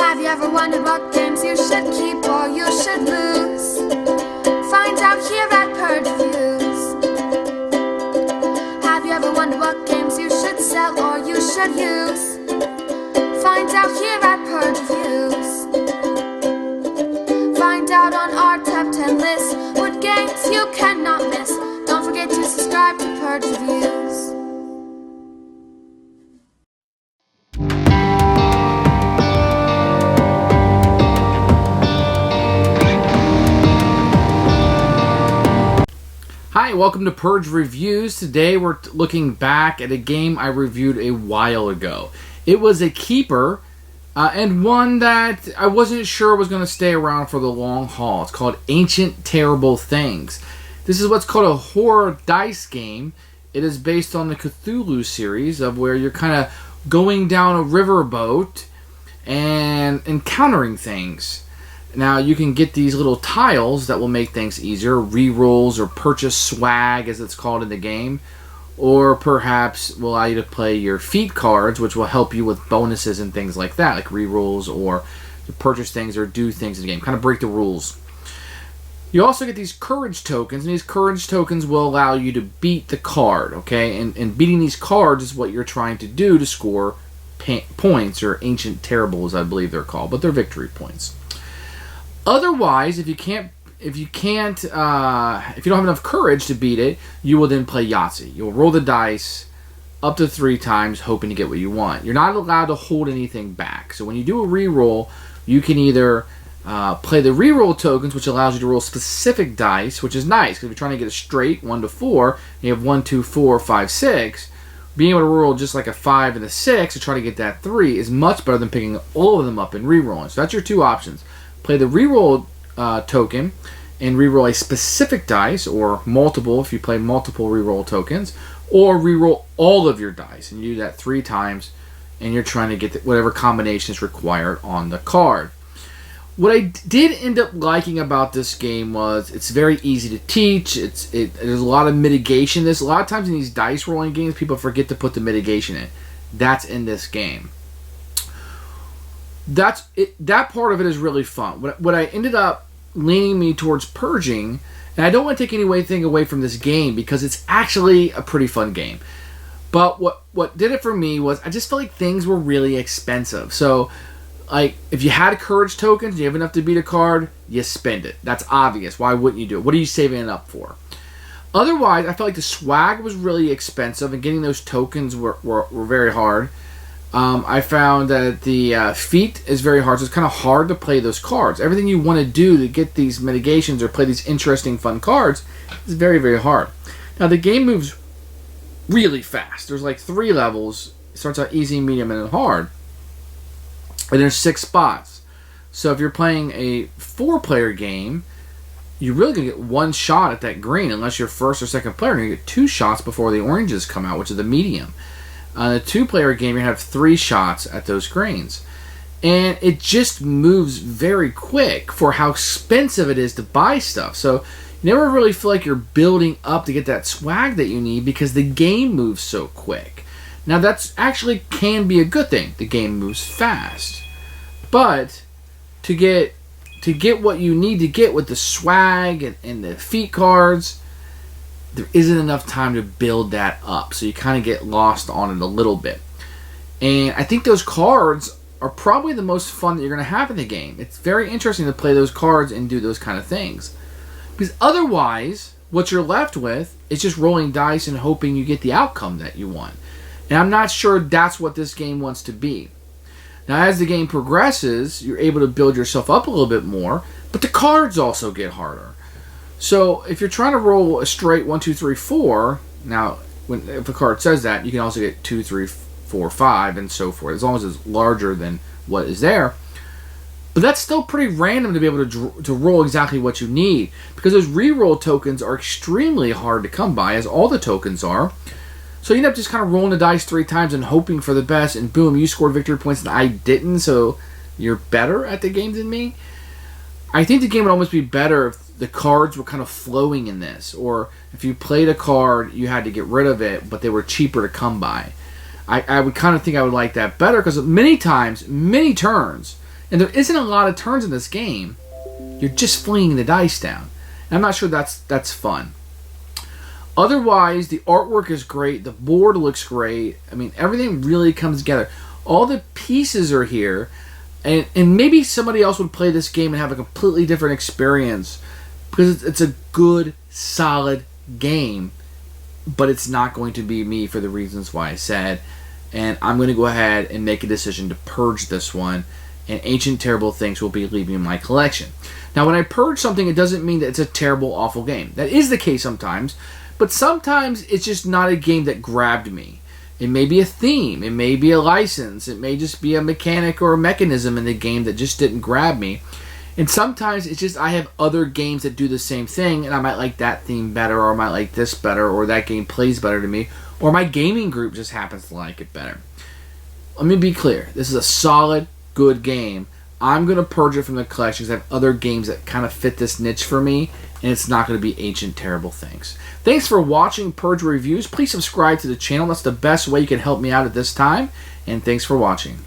Have you ever wondered what games you should keep or you should lose? Find out here at Purge Reviews. Have you ever wondered what games you should sell or you should use? Find out here at Purge Reviews. Find out on our top 10 list what games you cannot miss. Don't forget to subscribe to Purge Reviews. Hi, welcome to Purge Reviews. Today we're looking back at a game I reviewed a while ago. It was a keeper and one that I wasn't sure was going to stay around for the long haul. It's called Ancient Terrible Things. This is what's called a horror dice game. It is based on the Cthulhu series of where you're kind of going down a riverboat and encountering things. Now, you can get these little tiles that will make things easier, rerolls or purchase swag, as it's called in the game, or perhaps will allow you to play your feat cards, which will help you with bonuses and things like that, like rerolls or to purchase things or do things in the game, kind of break the rules. You also get these courage tokens, and these courage tokens will allow you to beat the card, okay? And beating these cards is what you're trying to do to score points, or ancient terribles, I believe they're called, but they're victory points. Otherwise, if you don't have enough courage to beat it, you will then play Yahtzee. You'll roll the dice up to 3 times, hoping to get what you want. You're not allowed to hold anything back. So when you do a reroll, you can either play the reroll tokens, which allows you to roll specific dice, which is nice because if you're trying to get a straight 1 to 4, and you have 1, 2, 4, 5, 6. Being able to roll just like a 5 and a 6 to try to get that 3 is much better than picking all of them up and rerolling. So that's your 2 options. Play the reroll token and reroll a specific dice, or multiple if you play multiple reroll tokens, or reroll all of your dice, and you do that 3 times, and you're trying to get whatever combination is required on the card. What I did end up liking about this game was it's very easy to teach. There's a lot of mitigation. A lot of times in these dice rolling games, people forget to put the mitigation in. That's in this game. That part of it is really fun. What I ended up leaning me towards purging, and I don't want to take anything away from this game because it's actually a pretty fun game. But what did it for me was I just felt like things were really expensive. So, like, if you had courage tokens, you have enough to beat a card, you spend it. That's obvious. Why wouldn't you do it? What are you saving it up for? Otherwise, I felt like the swag was really expensive, and getting those tokens were very hard. I found that the feat is very hard, so it's kind of hard to play those cards. Everything you want to do to get these mitigations or play these interesting, fun cards is very, very hard. Now, the game moves really fast. There's like 3 levels. It starts out easy, medium, and hard. And there's 6 spots. So if you're playing a 4-player game, you're really going to get 1 shot at that green, unless you're first or second player. You're going to get 2 shots before the oranges come out, which is the medium. On a 2-player game, you have 3 shots at those greens. And it just moves very quick for how expensive it is to buy stuff. So you never really feel like you're building up to get that swag that you need because the game moves so quick. Now, that's actually can be a good thing. The game moves fast. But to get what you need to get with the swag and the feat cards, there isn't enough time to build that up, so you kind of get lost on it a little bit. And I think those cards are probably the most fun that you're going to have in the game. It's very interesting to play those cards and do those kind of things. Because otherwise, what you're left with is just rolling dice and hoping you get the outcome that you want. And I'm not sure that's what this game wants to be. Now, as the game progresses, you're able to build yourself up a little bit more, but the cards also get harder. So if you're trying to roll a straight 1, 2, 3, 4, now if a card says that, you can also get 2, 3, 4, 5, and so forth, as long as it's larger than what is there. But that's still pretty random to be able to roll exactly what you need, because those reroll tokens are extremely hard to come by, as all the tokens are. So you end up just kind of rolling the dice 3 times and hoping for the best, and boom, you scored victory points and I didn't, so you're better at the game than me. I think the game would almost be better if the cards were kind of flowing in this, or if you played a card, you had to get rid of it, but they were cheaper to come by. I would kind of think I would like that better, because many times, many turns, and there isn't a lot of turns in this game. You're just flinging the dice down. And I'm not sure that's fun. Otherwise, the artwork is great. The board looks great. I mean, everything really comes together. All the pieces are here. And maybe somebody else would play this game and have a completely different experience. Because it's a good, solid game. But it's not going to be me for the reasons why I said. And I'm going to go ahead and make a decision to purge this one. And Ancient Terrible Things will be leaving my collection. Now, when I purge something, it doesn't mean that it's a terrible, awful game. That is the case sometimes. But sometimes it's just not a game that grabbed me. It may be a theme. It may be a license. It may just be a mechanic or a mechanism in the game that just didn't grab me. And sometimes it's just I have other games that do the same thing, and I might like that theme better, or I might like this better, or that game plays better to me, or my gaming group just happens to like it better. Let me be clear. This is a solid, good game. I'm going to purge it from the collection because I have other games that kind of fit this niche for me, and it's not going to be Ancient Terrible Things. Thanks for watching Purge Reviews. Please subscribe to the channel. That's the best way you can help me out at this time, and thanks for watching.